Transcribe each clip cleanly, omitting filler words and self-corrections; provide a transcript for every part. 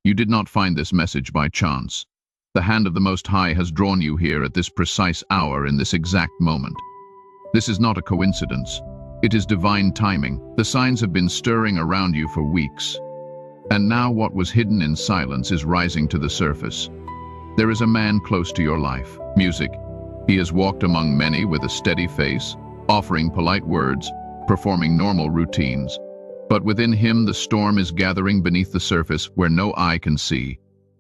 You did not find this message by chance. The hand of the Most High has drawn you here at this precise hour in this exact moment. This is not a coincidence. It is divine timing. The signs have been stirring around you for weeks. And now what was hidden in silence is rising to the surface. There is a man close to your life, music. He has walked among many with a steady face, offering polite words, performing normal routines. But within him the storm is gathering beneath the surface where no eye can see.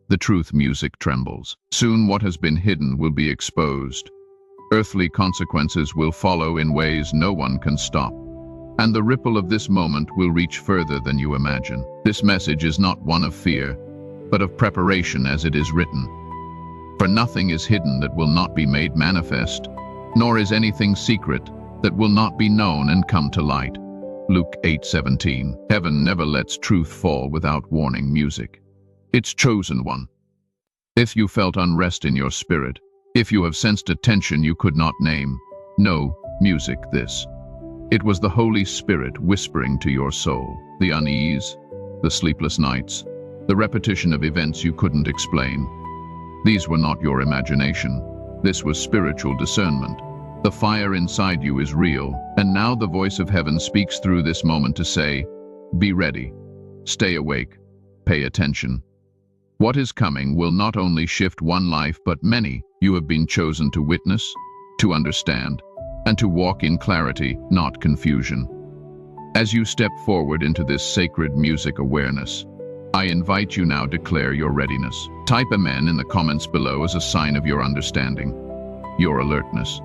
The truth music trembles. Soon what has been hidden will be exposed. Earthly consequences will follow in ways no one can stop. And the ripple of this moment will reach further than you imagine. This message is not one of fear, but of preparation as it is written. For nothing is hidden that will not be made manifest, nor is anything secret that will not be known and come to light. Luke 8:17. Heaven never lets truth fall without warning music. Its chosen one. If you felt unrest in your spirit, if you have sensed a tension you could not name, know, music this. It was the Holy Spirit whispering to your soul. The unease, the sleepless nights, the repetition of events you couldn't explain. These were not your imagination. This was spiritual discernment. The fire inside you is real, and now the voice of heaven speaks through this moment to say, be ready, stay awake, pay attention. What is coming will not only shift one life but many. You have been chosen to witness, to understand, and to walk in clarity, not confusion. As you step forward into this sacred music awareness, I invite you now to declare your readiness. Type amen in the comments below as a sign of your understanding, your alertness.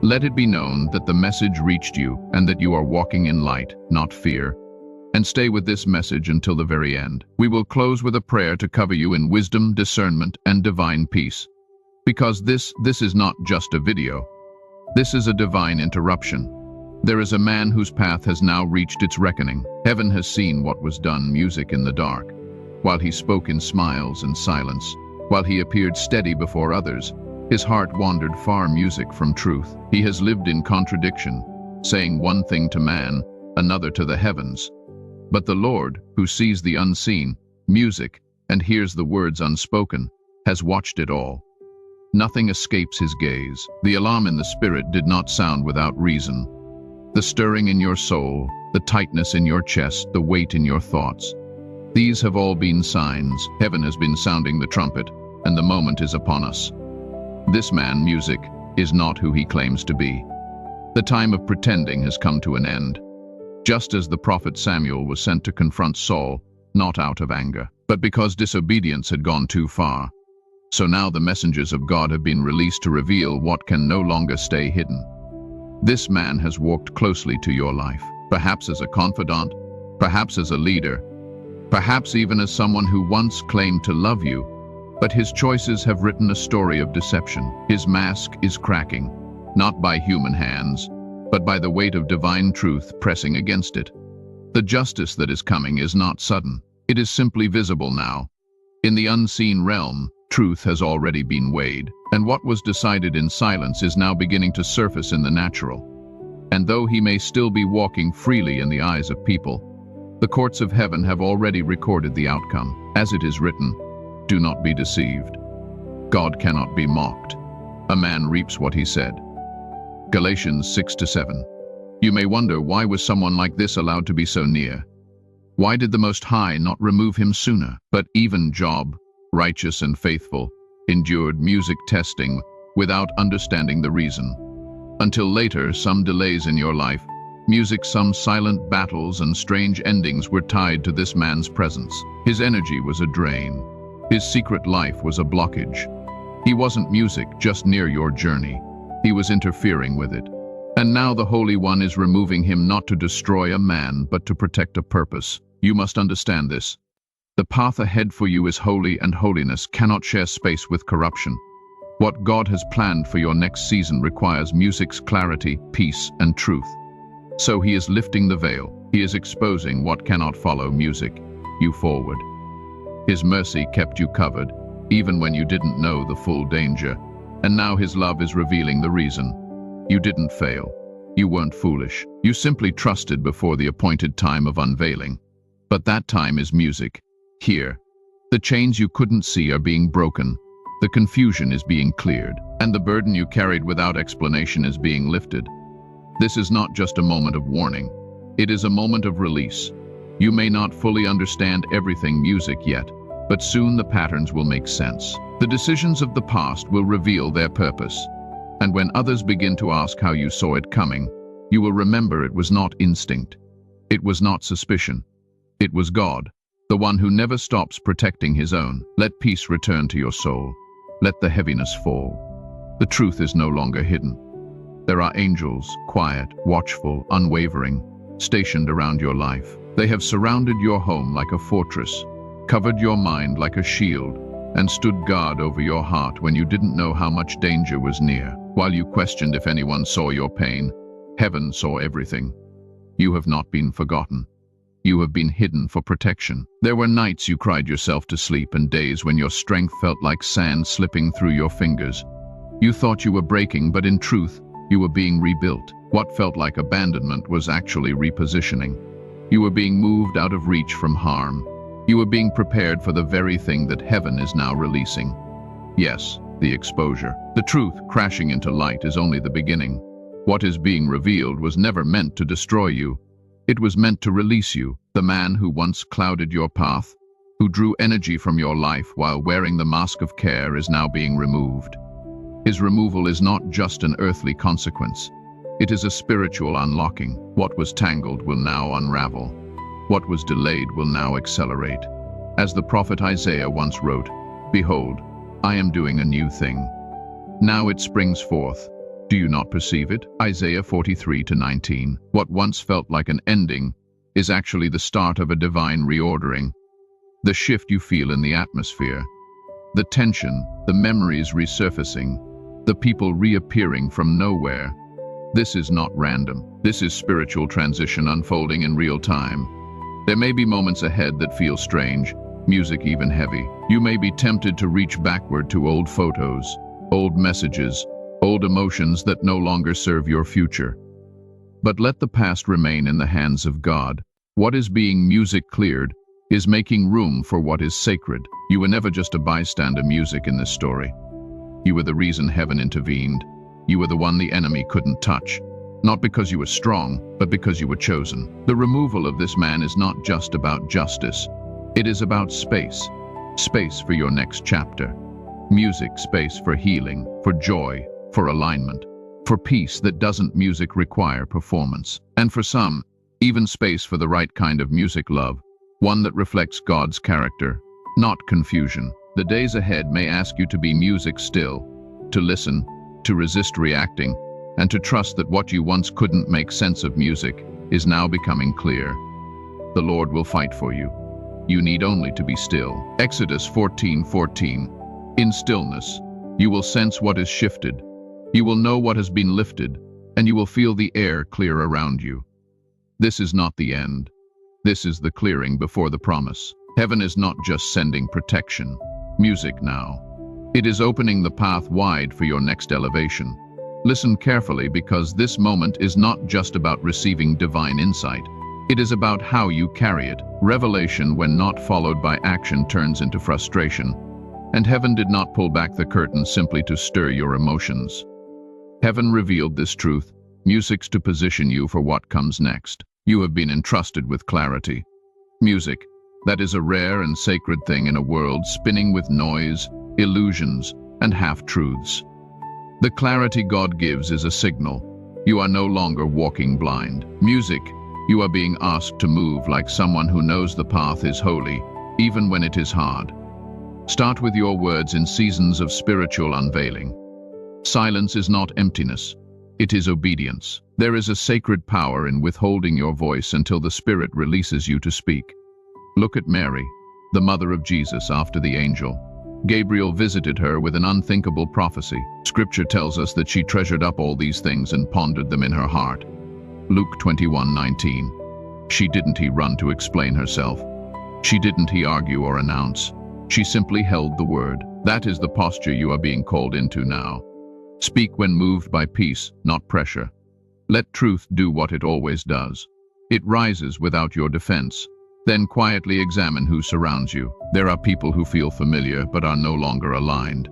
Let it be known that the message reached you and that you are walking in light, not fear. And stay with this message until the very end. We will close with a prayer to cover you in wisdom, discernment, and divine peace. Because this is not just a video. This is a divine interruption. There is a man whose path has now reached its reckoning. Heaven has seen what was done, music in the dark. While he spoke in smiles and silence, while he appeared steady before others, his heart wandered far music from truth. He has lived in contradiction, saying one thing to man, another to the heavens. But the Lord, who sees the unseen, music, and hears the words unspoken, has watched it all. Nothing escapes his gaze. The alarm in the spirit did not sound without reason. The stirring in your soul, the tightness in your chest, the weight in your thoughts. These have all been signs. Heaven has been sounding the trumpet, and the moment is upon us. This man, music, is not who he claims to be. The time of pretending has come to an end. Just as the prophet Samuel was sent to confront Saul, not out of anger, but because disobedience had gone too far. So now the messengers of God have been released to reveal what can no longer stay hidden. This man has walked closely to your life, perhaps as a confidant, perhaps as a leader, perhaps even as someone who once claimed to love you, but his choices have written a story of deception. His mask is cracking, not by human hands, but by the weight of divine truth pressing against it. The justice that is coming is not sudden. It is simply visible now. In the unseen realm, truth has already been weighed, and what was decided in silence is now beginning to surface in the natural. And though he may still be walking freely in the eyes of people, the courts of heaven have already recorded the outcome. As it is written, do not be deceived. God cannot be mocked. A man reaps what he said. Galatians 6-7. You may wonder, why was someone like this allowed to be so near? Why did the Most High not remove him sooner? But even Job, righteous and faithful, endured music testing without understanding the reason. Until later, some delays in your life, music, some silent battles and strange endings were tied to this man's presence. His energy was a drain. His secret life was a blockage. He wasn't music just near your journey. He was interfering with it. And now the Holy One is removing him not to destroy a man, but to protect a purpose. You must understand this. The path ahead for you is holy, and holiness cannot share space with corruption. What God has planned for your next season requires music's clarity, peace, and truth. So he is lifting the veil. He is exposing what cannot follow music you forward. His mercy kept you covered, even when you didn't know the full danger. And now his love is revealing the reason. You didn't fail. You weren't foolish. You simply trusted before the appointed time of unveiling. But that time is music. Here, The chains you couldn't see are being broken. The confusion is being cleared, and the burden you carried without explanation is being lifted. This is not just a moment of warning. It is a moment of release. You may not fully understand everything music yet, but soon the patterns will make sense. The decisions of the past will reveal their purpose. And when others begin to ask how you saw it coming, you will remember it was not instinct. It was not suspicion. It was God, the one who never stops protecting his own. Let peace return to your soul. Let the heaviness fall. The truth is no longer hidden. There are angels, quiet, watchful, unwavering, stationed around your life. They have surrounded your home like a fortress, covered your mind like a shield, and stood guard over your heart when you didn't know how much danger was near. While you questioned if anyone saw your pain, heaven saw everything. You have not been forgotten. You have been hidden for protection. There were nights you cried yourself to sleep and days when your strength felt like sand slipping through your fingers. You thought you were breaking, but in truth, you were being rebuilt. What felt like abandonment was actually repositioning. You were being moved out of reach from harm. You were being prepared for the very thing that heaven is now releasing. Yes, the exposure. The truth crashing into light is only the beginning. What is being revealed was never meant to destroy you. It was meant to release you. The man who once clouded your path, who drew energy from your life while wearing the mask of care, is now being removed. His removal is not just an earthly consequence. It is a spiritual unlocking. What was tangled will now unravel. What was delayed will now accelerate. As the prophet Isaiah once wrote, "Behold, I am doing a new thing. Now it springs forth. Do you not perceive it?" Isaiah 43-19. What once felt like an ending is actually the start of a divine reordering. The shift you feel in the atmosphere, the tension, the memories resurfacing, the people reappearing from nowhere. This is not random. This is spiritual transition unfolding in real time. There may be moments ahead that feel strange, music even heavy. You may be tempted to reach backward to old photos, old messages, old emotions that no longer serve your future. But let the past remain in the hands of God. What is being music cleared is making room for what is sacred. You were never just a bystander music in this story. You were the reason heaven intervened. You were the one the enemy couldn't touch. Not because you were strong, but because you were chosen. The removal of this man is not just about justice. It is about space. Space for your next chapter. Music space for healing, for joy, for alignment, for peace that doesn't music require performance. And for some, even space for the right kind of music love, one that reflects God's character, not confusion. The days ahead may ask you to be music still, to listen, to resist reacting, and to trust that what you once couldn't make sense of music is now becoming clear. The Lord will fight for you. You need only to be still. Exodus 14:14. In stillness, you will sense what is shifted. You will know what has been lifted, and you will feel the air clear around you. This is not the end. This is the clearing before the promise. Heaven is not just sending protection. Music now. It is opening the path wide for your next elevation. Listen carefully, because this moment is not just about receiving divine insight. It is about how you carry it. Revelation, when not followed by action, turns into frustration. And heaven did not pull back the curtain simply to stir your emotions. Heaven revealed this truth, music's to position you for what comes next. You have been entrusted with clarity. Music, that is a rare and sacred thing in a world spinning with noise, illusions, and half-truths. The clarity God gives is a signal. You are no longer walking blind. Music, you are being asked to move like someone who knows the path is holy, even when it is hard. Start with your words in seasons of spiritual unveiling. Silence is not emptiness. It is obedience. There is a sacred power in withholding your voice until the Spirit releases you to speak. Look at Mary, the mother of Jesus, after the angel Gabriel visited her with an unthinkable prophecy. Scripture tells us that she treasured up all these things and pondered them in her heart. Luke 21:19. She didn't run to explain herself. She didn't argue or announce. She simply held the word. That is the posture you are being called into now. Speak when moved by peace, not pressure. Let truth do what it always does. It rises without your defense. Then quietly examine who surrounds you. There are people who feel familiar but are no longer aligned.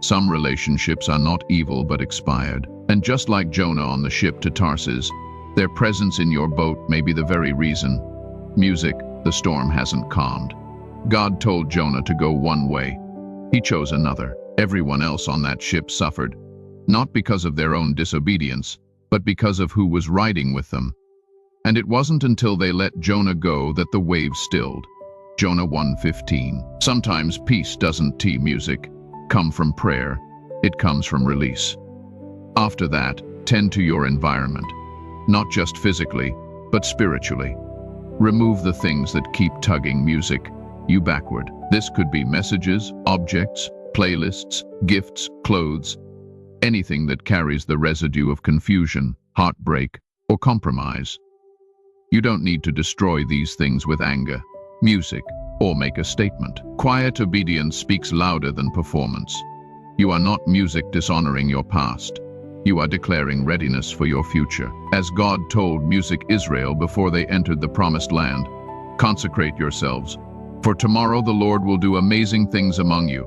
Some relationships are not evil but expired. And just like Jonah on the ship to Tarsus, their presence in your boat may be the very reason. Music, the storm hasn't calmed. God told Jonah to go one way. He chose another. Everyone else on that ship suffered, not because of their own disobedience, but because of who was riding with them. And it wasn't until they let Jonah go that the waves stilled. Jonah 1:15. Sometimes peace doesn't music come from prayer. It comes from release. After that, tend to your environment, not just physically, but spiritually. Remove the things that keep tugging you backward. This could be messages, objects, playlists, gifts, clothes, anything that carries the residue of confusion, heartbreak, or compromise. You don't need to destroy these things with anger, music, or make a statement. Quiet obedience speaks louder than performance. You are not music dishonoring your past. You are declaring readiness for your future. As God told music Israel before they entered the promised land, consecrate yourselves, for tomorrow the Lord will do amazing things among you.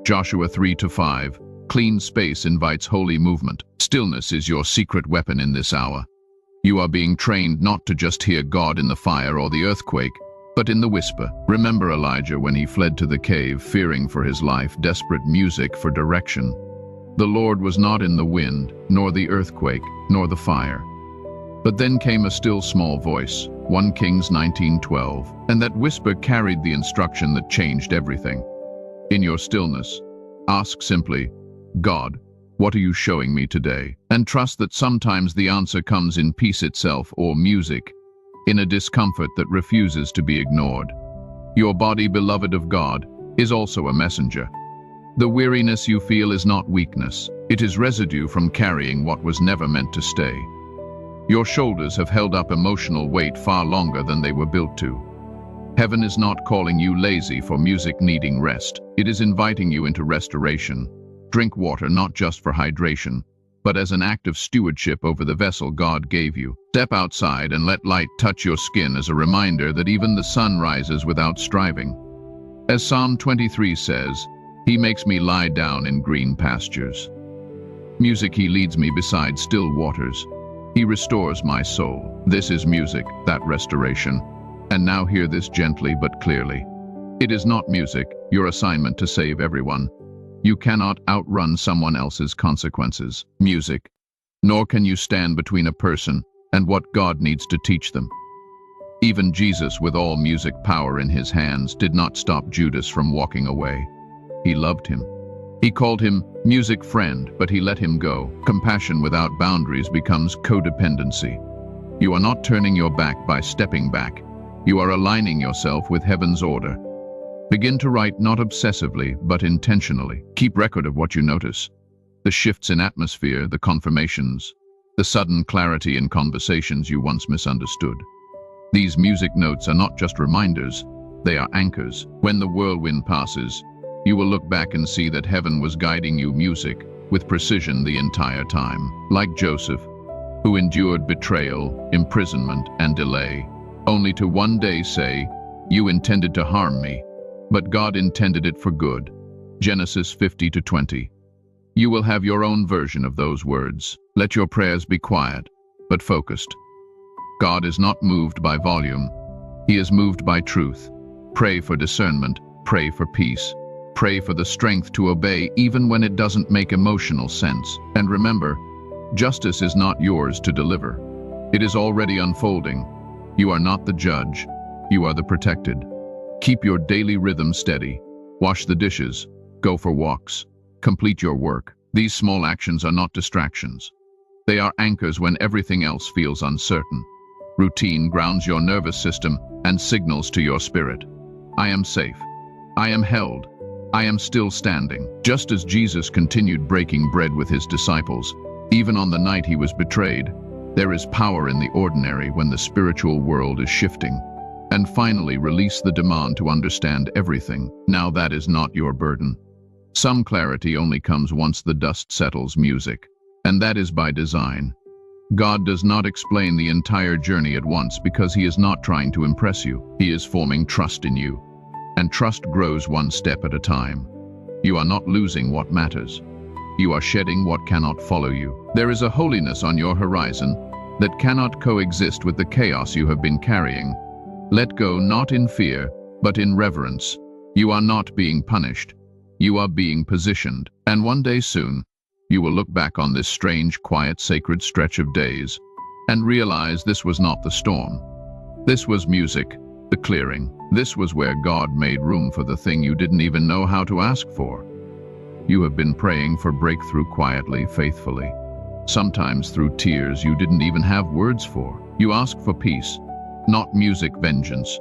Joshua 3-5. Clean space invites holy movement. Stillness is your secret weapon in this hour. You are being trained not to just hear God in the fire or the earthquake, but in the whisper. Remember Elijah when he fled to the cave, fearing for his life, desperate music for direction. The Lord was not in the wind, nor the earthquake, nor the fire. But then came a still small voice, 1 Kings 19:12, and that whisper carried the instruction that changed everything. In your stillness, ask simply, God, what are you showing me today? And trust that sometimes the answer comes in peace itself or music, in a discomfort that refuses to be ignored. Your body, beloved of God, is also a messenger. The weariness you feel is not weakness. It is residue from carrying what was never meant to stay. Your shoulders have held up emotional weight far longer than they were built to. Heaven is not calling you lazy for music needing rest. It is inviting you into restoration. Drink water not just for hydration, but as an act of stewardship over the vessel God gave you. Step outside and let light touch your skin as a reminder that even the sun rises without striving. As Psalm 23 says, He makes me lie down in green pastures. Music, He leads me beside still waters. He restores my soul. This is music, that restoration. And now hear this gently but clearly. It is not music, your assignment to save everyone. You cannot outrun someone else's consequences, music, nor can you stand between a person and what God needs to teach them. Even Jesus, with all music power in his hands, did not stop Judas from walking away. He loved him. He called him music friend, but he let him go. Compassion without boundaries becomes codependency. You are not turning your back by stepping back. You are aligning yourself with heaven's order. Begin to write not obsessively, but intentionally. Keep record of what you notice. The shifts in atmosphere, the confirmations, the sudden clarity in conversations you once misunderstood. These music notes are not just reminders, they are anchors. When the whirlwind passes, you will look back and see that heaven was guiding you music with precision the entire time. Like Joseph, who endured betrayal, imprisonment, and delay, only to one day say, "You intended to harm me, but God intended it for good." Genesis 50-20. You will have your own version of those words. Let your prayers be quiet, but focused. God is not moved by volume. He is moved by truth. Pray for discernment. Pray for peace. Pray for the strength to obey even when it doesn't make emotional sense. And remember, justice is not yours to deliver. It is already unfolding. You are not the judge. You are the protected. Keep your daily rhythm steady. Wash the dishes. Go for walks. Complete your work. These small actions are not distractions. They are anchors when everything else feels uncertain. Routine grounds your nervous system and signals to your spirit. I am safe. I am held. I am still standing. Just as Jesus continued breaking bread with his disciples, even on the night he was betrayed, there is power in the ordinary when the spiritual world is shifting. And finally, release the demand to understand everything. Now that is not your burden. Some clarity only comes once the dust settles music, and that is by design. God does not explain the entire journey at once because he is not trying to impress you. He is forming trust in you. And trust grows one step at a time. You are not losing what matters. You are shedding what cannot follow you. There is a holiness on your horizon that cannot coexist with the chaos you have been carrying. Let go not in fear, but in reverence. You are not being punished. You are being positioned. And one day soon, you will look back on this strange, quiet, sacred stretch of days and realize this was not the storm. This was music, the clearing. This was where God made room for the thing you didn't even know how to ask for. You have been praying for breakthrough quietly, faithfully. Sometimes through tears you didn't even have words for. You asked for peace, not music vengeance.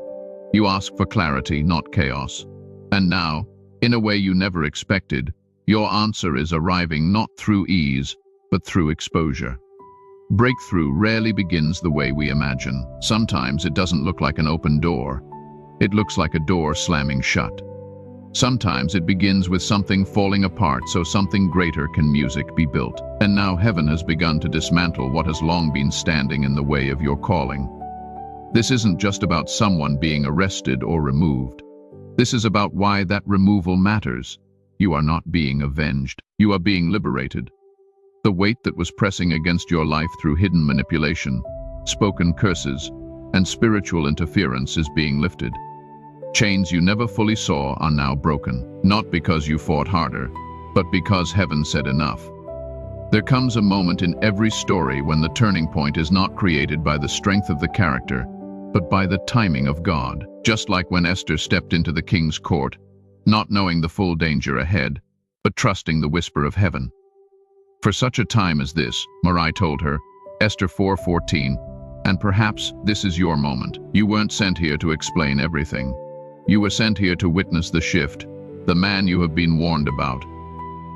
You asked for clarity, not chaos. And now, in a way you never expected, your answer is arriving not through ease, but through exposure. Breakthrough rarely begins the way we imagine. Sometimes it doesn't look like an open door. It looks like a door slamming shut. Sometimes it begins with something falling apart so something greater can music be built. And now heaven has begun to dismantle what has long been standing in the way of your calling. This isn't just about someone being arrested or removed. This is about why that removal matters. You are not being avenged. You are being liberated. The weight that was pressing against your life through hidden manipulation, spoken curses, and spiritual interference is being lifted. Chains you never fully saw are now broken, not because you fought harder, but because heaven said enough. There comes a moment in every story when the turning point is not created by the strength of the character, but by the timing of God. Just like when Esther stepped into the king's court, not knowing the full danger ahead, but trusting the whisper of heaven. For such a time as this, Marai told her, Esther 4:14, and perhaps this is your moment. You weren't sent here to explain everything. You were sent here to witness the shift, the man you have been warned about.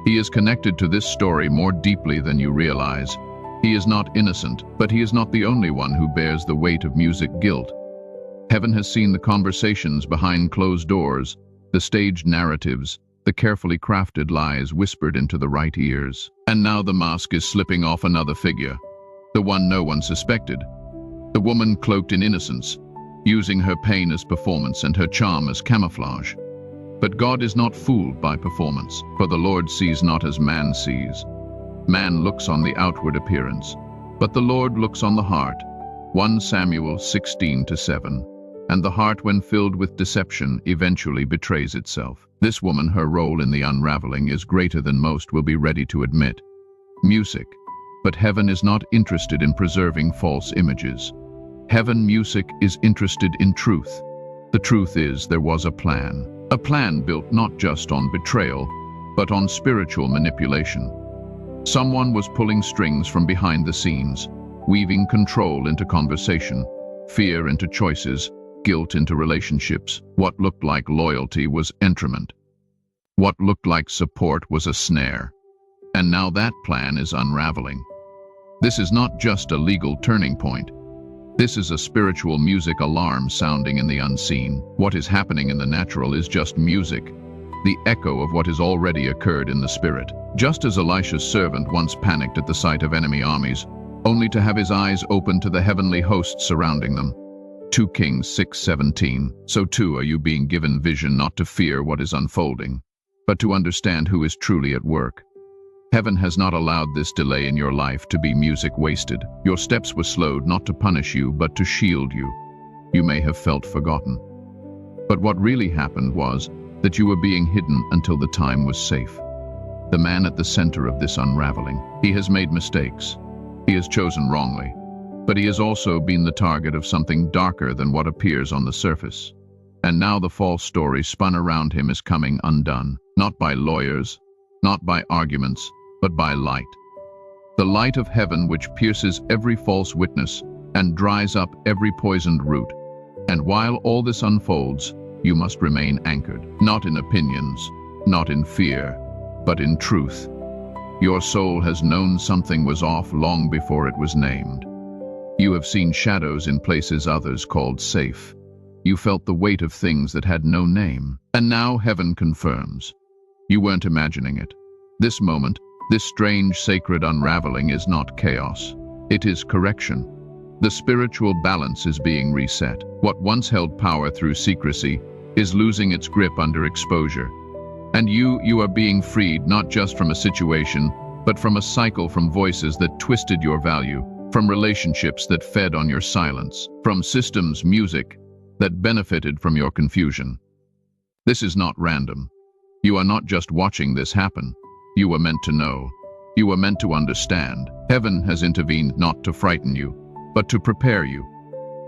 He is connected to this story more deeply than you realize. He is not innocent, but he is not the only one who bears the weight of music guilt. Heaven has seen the conversations behind closed doors, the staged narratives, the carefully crafted lies whispered into the right ears. And now the mask is slipping off another figure, the one no one suspected. The woman cloaked in innocence, using her pain as performance and her charm as camouflage. But God is not fooled by performance, for the Lord sees not as man sees. Man looks on the outward appearance, but the Lord looks on the heart. 1 Samuel 16:7. And the heart, when filled with deception, eventually betrays itself. This woman, her role in the unraveling is greater than most will be ready to admit. Music. But heaven is not interested in preserving false images. Heaven music is interested in truth. The truth is there was a plan built not just on betrayal, but on spiritual manipulation. Someone was pulling strings from behind the scenes, weaving control into conversation, fear into choices, guilt into relationships. What looked like loyalty was entrapment. What looked like support was a snare. And now that plan is unraveling. This is not just a legal turning point. This is a spiritual music alarm sounding in the unseen. What is happening in the natural is just music, the echo of what has already occurred in the spirit. Just as Elisha's servant once panicked at the sight of enemy armies, only to have his eyes open to the heavenly hosts surrounding them. 2 Kings 6:17. So too are you being given vision not to fear what is unfolding, but to understand who is truly at work. Heaven has not allowed this delay in your life to be music wasted. Your steps were slowed not to punish you, but to shield you. You may have felt forgotten. But what really happened was that you were being hidden until the time was safe. The man at the center of this unraveling, he has made mistakes. He has chosen wrongly. But he has also been the target of something darker than what appears on the surface. And now the false story spun around him is coming undone, not by lawyers, not by arguments, but by light. The light of heaven which pierces every false witness and dries up every poisoned root. And while all this unfolds, you must remain anchored, not in opinions, not in fear, but in truth. Your soul has known something was off long before it was named. You have seen shadows in places others called safe. You felt the weight of things that had no name. And now heaven confirms. You weren't imagining it. This moment, this strange sacred unraveling is not chaos. It is correction. The spiritual balance is being reset. What once held power through secrecy is losing its grip under exposure. And you are being freed not just from a situation, but from a cycle, from voices that twisted your value, from relationships that fed on your silence, from systems, music, that benefited from your confusion. This is not random. You are not just watching this happen. You were meant to know. You were meant to understand. Heaven has intervened not to frighten you, but to prepare you.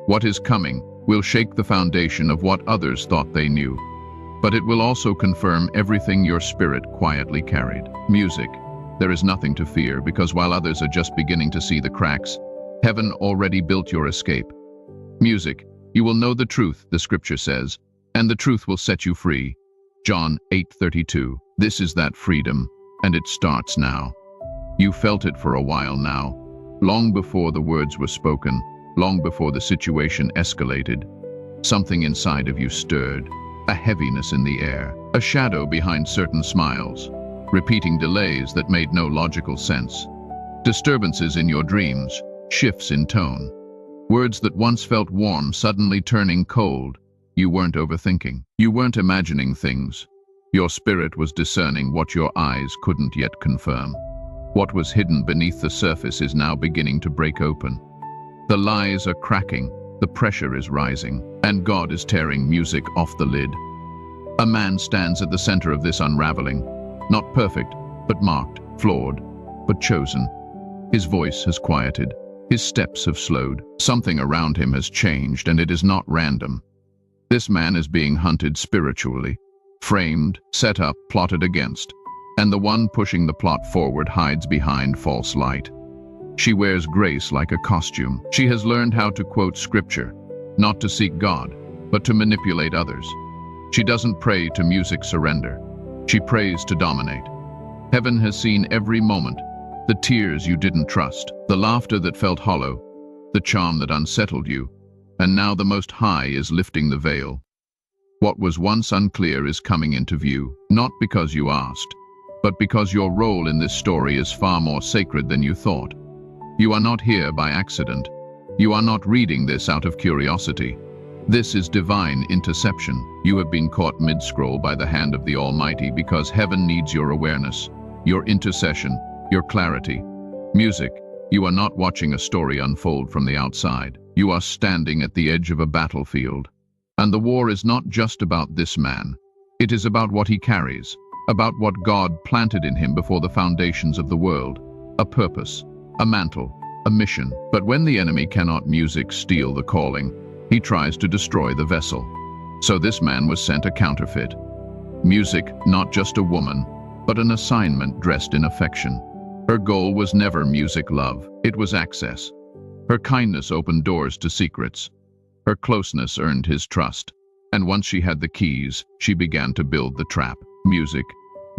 What is coming will shake the foundation of what others thought they knew, but it will also confirm everything your spirit quietly carried. Music. There is nothing to fear, because while others are just beginning to see the cracks, heaven already built your escape. Music. You will know the truth, the scripture says, and the truth will set you free. John 8:32. This is that freedom, and it starts now. You felt it for a while now, long before the words were spoken, long before the situation escalated. Something inside of you stirred, a heaviness in the air, a shadow behind certain smiles, repeating delays that made no logical sense, disturbances in your dreams, shifts in tone, words that once felt warm suddenly turning cold. You weren't overthinking. You weren't imagining things. Your spirit was discerning what your eyes couldn't yet confirm. What was hidden beneath the surface is now beginning to break open. The lies are cracking, the pressure is rising, and God is tearing music off the lid. A man stands at the center of this unraveling, not perfect, but marked, flawed, but chosen. His voice has quieted, his steps have slowed. Something around him has changed, and it is not random. This man is being hunted spiritually, framed, set up, plotted against, and the one pushing the plot forward hides behind false light. She wears grace like a costume. She has learned how to quote scripture, not to seek God, but to manipulate others. She doesn't pray to music surrender. She prays to dominate. Heaven has seen every moment, the tears you didn't trust, the laughter that felt hollow, the charm that unsettled you, and now the Most High is lifting the veil. What was once unclear is coming into view, not because you asked, but because your role in this story is far more sacred than you thought. You are not here by accident. You are not reading this out of curiosity. This is divine interception. You have been caught mid-scroll by the hand of the Almighty because heaven needs your awareness, your intercession, your clarity. Music. You are not watching a story unfold from the outside. You are standing at the edge of a battlefield. And the war is not just about this man. It is about what he carries, about what God planted in him before the foundations of the world. A purpose, a mantle, a mission. But when the enemy cannot music steal the calling, he tries to destroy the vessel. So this man was sent a counterfeit. Music, not just a woman, but an assignment dressed in affection. Her goal was never music love, it was access. Her kindness opened doors to secrets. Her closeness earned his trust. And once she had the keys, she began to build the trap. Music,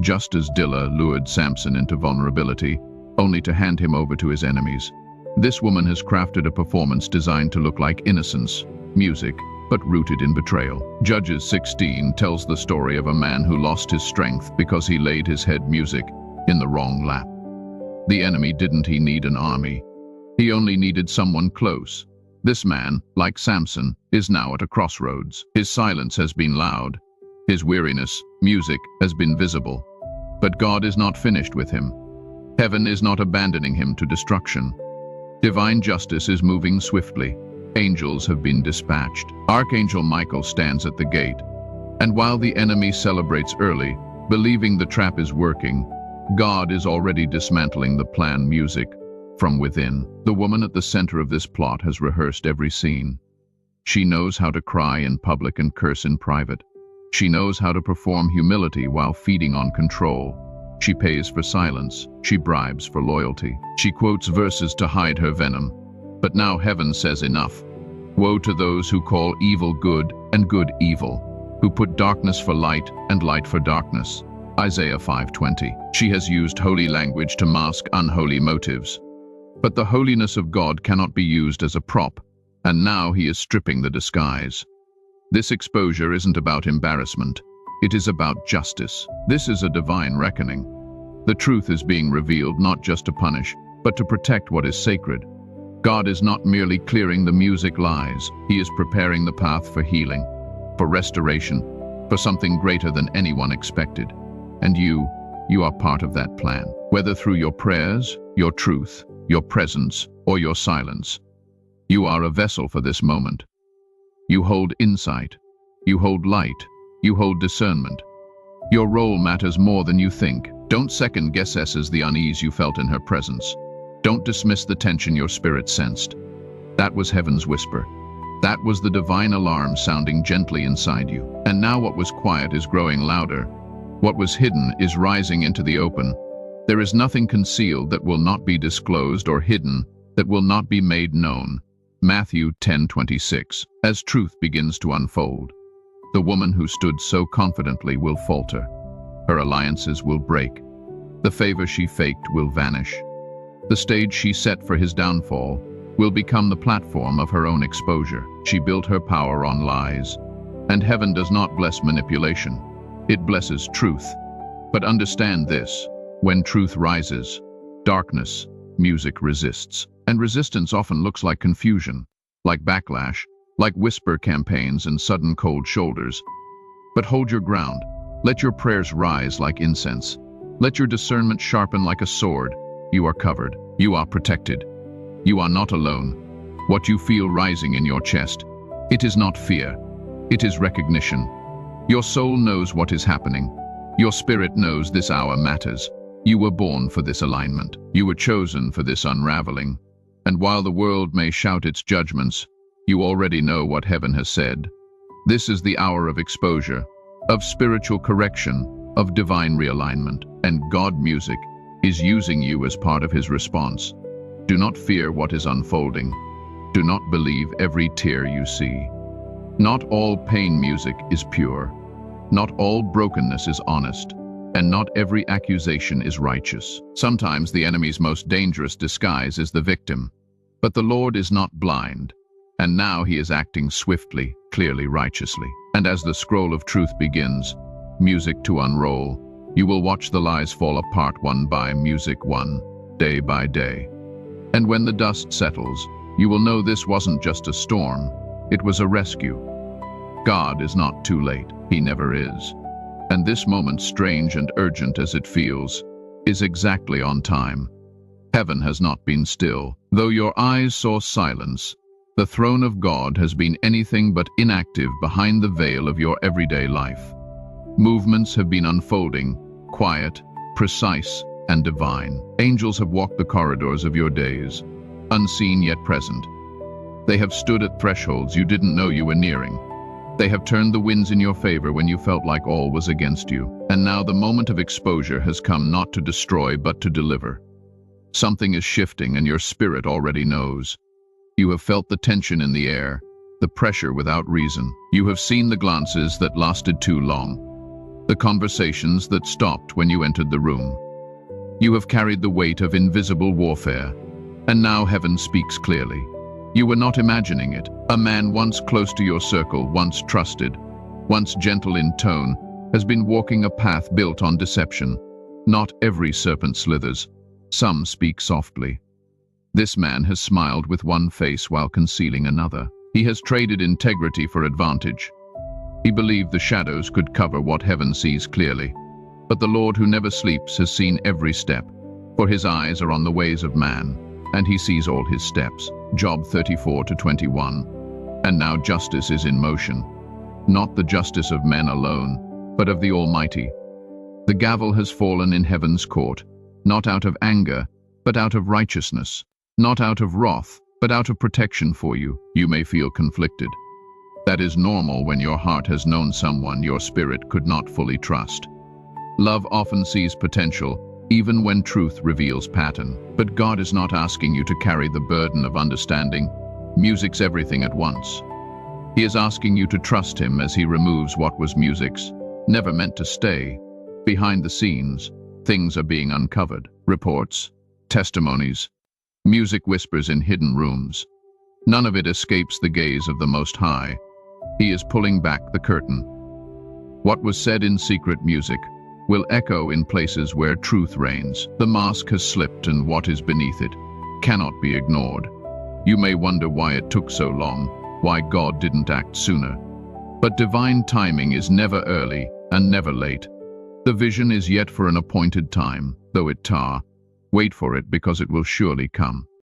just as Delilah lured Samson into vulnerability, only to hand him over to his enemies. This woman has crafted a performance designed to look like innocence, music, but rooted in betrayal. Judges 16 tells the story of a man who lost his strength because he laid his head music in the wrong lap. The enemy didn't need an army. He only needed someone close. This man, like Samson, is now at a crossroads. His silence has been loud. His weariness, music, has been visible. But God is not finished with him. Heaven is not abandoning him to destruction. Divine justice is moving swiftly. Angels have been dispatched. Archangel Michael stands at the gate. And while the enemy celebrates early, believing the trap is working, God is already dismantling the plan. Music from within. The woman at the center of this plot has rehearsed every scene. She knows how to cry in public and curse in private. She knows how to perform humility while feeding on control. She pays for silence. She bribes for loyalty. She quotes verses to hide her venom. But now heaven says enough. Woe to those who call evil good and good evil, who put darkness for light and light for darkness. Isaiah 5:20. She has used holy language to mask unholy motives. But the holiness of God cannot be used as a prop, and now he is stripping the disguise. This exposure isn't about embarrassment. It is about justice. This is a divine reckoning. The truth is being revealed not just to punish, but to protect what is sacred. God is not merely clearing the music lies. He is preparing the path for healing, for restoration, for something greater than anyone expected. And you are part of that plan. Whether through your prayers, your truth, your presence, or your silence, you are a vessel for this moment. You hold insight, you hold light, you hold discernment. Your role matters more than you think. Don't second-guess the unease you felt in her presence. Don't dismiss the tension your spirit sensed. That was heaven's whisper. That was the divine alarm sounding gently inside you. And now what was quiet is growing louder. What was hidden is rising into the open. There is nothing concealed that will not be disclosed, or hidden that will not be made known. Matthew 10:26. As truth begins to unfold, the woman who stood so confidently will falter. Her alliances will break. The favor she faked will vanish. The stage she set for his downfall will become the platform of her own exposure. She built her power on lies. And heaven does not bless manipulation. It blesses truth. But understand this: when truth rises, darkness, music resists. And resistance often looks like confusion, like backlash, like whisper campaigns and sudden cold shoulders. But hold your ground. Let your prayers rise like incense. Let your discernment sharpen like a sword. You are covered. You are protected. You are not alone. What you feel rising in your chest, it is not fear. It is recognition. Your soul knows what is happening. Your spirit knows this hour matters. You were born for this alignment. You were chosen for this unraveling. And while the world may shout its judgments, you already know what heaven has said. This is the hour of exposure, of spiritual correction, of divine realignment. And God music is using you as part of his response. Do not fear what is unfolding. Do not believe every tear you see. Not all pain music is pure. Not all brokenness is honest. And not every accusation is righteous. Sometimes the enemy's most dangerous disguise is the victim. But the Lord is not blind. And now he is acting swiftly, clearly, righteously. And as the scroll of truth begins, music to unroll, you will watch the lies fall apart one by one, day by day. And when the dust settles, you will know this wasn't just a storm, it was a rescue. God is not too late. He never is. And this moment, strange and urgent as it feels, is exactly on time. Heaven has not been still. Though your eyes saw silence, the throne of God has been anything but inactive behind the veil of your everyday life. Movements have been unfolding, quiet, precise, and divine. Angels have walked the corridors of your days, unseen yet present. They have stood at thresholds you didn't know you were nearing. They have turned the winds in your favor when you felt like all was against you. And now the moment of exposure has come, not to destroy, but to deliver. Something is shifting, and your spirit already knows. You have felt the tension in the air, the pressure without reason. You have seen the glances that lasted too long, the conversations that stopped when you entered the room. You have carried the weight of invisible warfare, and now heaven speaks clearly. You were not imagining it. A man once close to your circle, once trusted, once gentle in tone, has been walking a path built on deception. Not every serpent slithers. Some speak softly. This man has smiled with one face while concealing another. He has traded integrity for advantage. He believed the shadows could cover what heaven sees clearly. But the Lord who never sleeps has seen every step, for his eyes are on the ways of man, and he sees all his steps. Job 34:21. And now justice is in motion, not the justice of men alone, but of the Almighty. The gavel has fallen in heaven's court, not out of anger, but out of righteousness, not out of wrath, but out of protection for you. You may feel conflicted. That is normal when your heart has known someone your spirit could not fully trust. Love often sees potential, even when truth reveals pattern. But God is not asking you to carry the burden of understanding. Music's everything at once. He is asking you to trust him as he removes what was music's, never meant to stay. Behind the scenes, things are being uncovered. Reports, testimonies, music whispers in hidden rooms. None of it escapes the gaze of the Most High. He is pulling back the curtain. What was said in secret music will echo in places where truth reigns. The mask has slipped, and what is beneath it cannot be ignored. You may wonder why it took so long, why God didn't act sooner. But divine timing is never early and never late. The vision is yet for an appointed time, though it tar. Wait for it because it will surely come.